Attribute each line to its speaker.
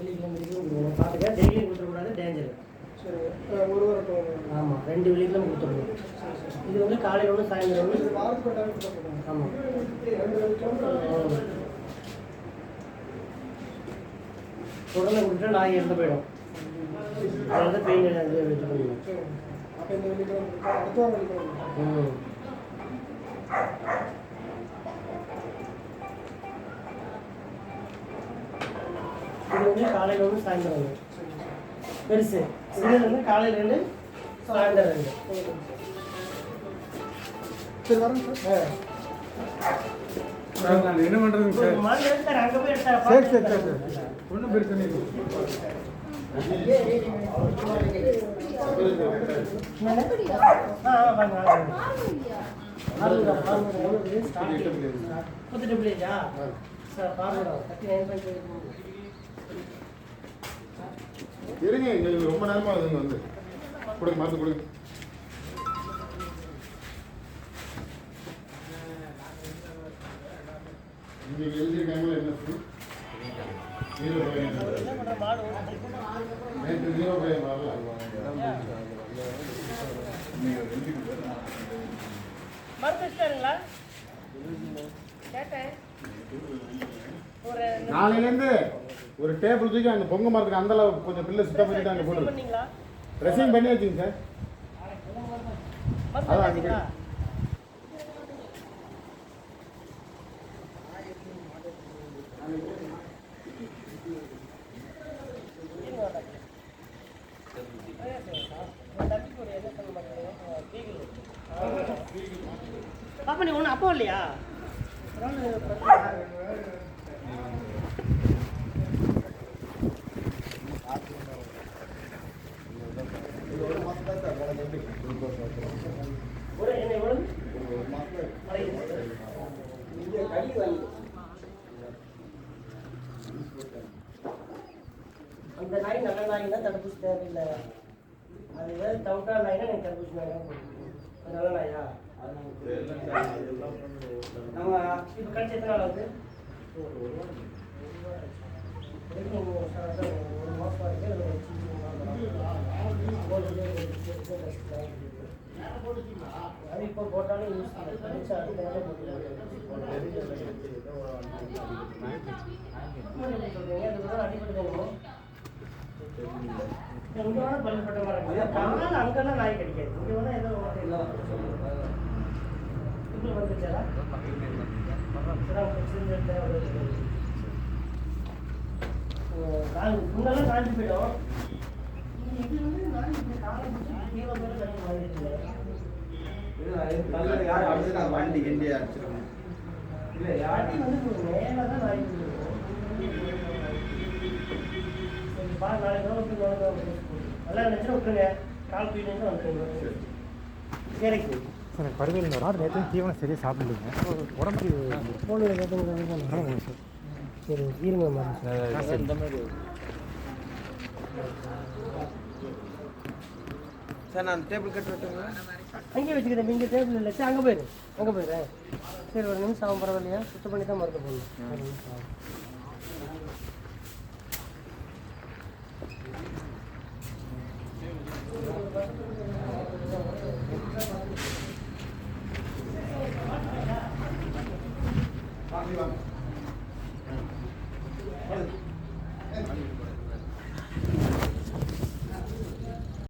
Speaker 1: வெள்ளிக்கிழமை வரைக்கும் பார்த்துக்க, டெய்லியும் கொடுத்துடக்கூடாது, டேஞ்சர்.
Speaker 2: சரி, ஒரு வாரம்.
Speaker 1: ஆமாம், 2 வெள்ளிக்கிழமை கொடுத்துடணும். இது வந்து காலையில் ஒன்று சாயந்தரம் ஒன்று.
Speaker 2: வாரத்துக்கு டைம் கொடுத்துருக்கோம்.
Speaker 1: ஆமாம்,
Speaker 2: 2 வெள்ளிக்கிழமை
Speaker 1: உடனே கொடுத்துட்டா நாய் இறந்து போயிடும். அதனால தான் பெயின் இது பண்ணுவோம்.
Speaker 2: அப்போ இந்த வெள்ளிக்கிழமை அடுத்த வாரம் வெள்ளிக்கிழமை.
Speaker 1: இது வந்து காலையில் ஒன்று சாயந்தரம் ஒன்று. பெருசு இது வந்து காலையில் 2 சாயந்தரம் 2.
Speaker 2: சரி, வரேன் சார்.
Speaker 3: நான் என்ன பண்ணுறதுங்க சார்?
Speaker 1: மாதிரி எடுத்தார், அங்கே போய் எடுத்தார்.
Speaker 3: சரி சரி சரி சரி, ஒன்றும் பிரச்சனை இல்லை.
Speaker 4: இருங்க, எங்களுக்கு ரொம்ப நேரமாக அதுங்க வந்து கொடுங்க, மருந்து கொடுங்க. இங்கே எழுதியிருக்காங்களா என்ன சொல்லி? 0 நேற்று 0 வரல. நாளையிலேருந்து ஒரு டேபிள் தூக்கி அங்கே பொங்க மரத்துக்கு அந்த அளவுக்கு கொஞ்சம் பில்லை சுத்தம் பண்ணிட்டு அங்கே போட்டு ட்ரெஸ்ஸிங் பண்ணி வச்சுங்க சார். அதான் அங்கே
Speaker 1: பாப்பா நீ ஒன்றும் அப்போ இல்லையா? அந்த நாய் நல்ல நாய்னா தடுப்பூசி தேவையில்லை. அது ஏதாவது தவிட்டா நாய்னா எனக்கு தடுப்பூசி நாய் நல்ல நாயா? நம்ம இப்போ கழிச்சு எத்தனை நாள் ஆகுது? ஒரு மாதம் அது இப்போ போட்டாலும் யூஸ் கழிச்சா அது அடிப்பட்டு இங்கே வேணால் பள்ளிப்பட்ட மாதிரி இருக்குது. அங்கெல்லாம் நாய் கிடைக்காது. இங்கே வேணால் ஏதோ இப்போ வந்துச்சாரா முன்னெல்லாம் காஞ்சி போயிடும். இது வந்து நாய் காலம் கீழே போய் தண்ணி வாங்கிட்டு
Speaker 3: வண்டி கிண்டி அடிச்சிருக்கோம்.
Speaker 1: இல்லை யாட்டி வந்து மேலே தான் நாய் இருக்கும். சரி பா, நாளைக்கு நல்லா நினச்சா விட்டுருங்க. கால் போயிட்டு வந்துடுங்க. சரிங்க
Speaker 3: சார், பருவில் இந்த நாடு நேற்று தீவனம் சரியாக சாப்பிடுங்க. உடம்பு
Speaker 1: ஃபோனில் கேட்டுங்க சார். சரி இருங்க மேம்.
Speaker 3: இந்த மாதிரி சார், நான் டேபிள் கட்டு விட்டுங்க.
Speaker 1: அங்கேயே வச்சுக்கிறேன். இங்கே டேபிள் இல்லை. சரி அங்கே போயிடுறேன். சரி ஒரு நிமிஷம் ஆகும், பரவாயில்லையா? சுத்தம் பண்ணி தான் மருந்து போடணும்.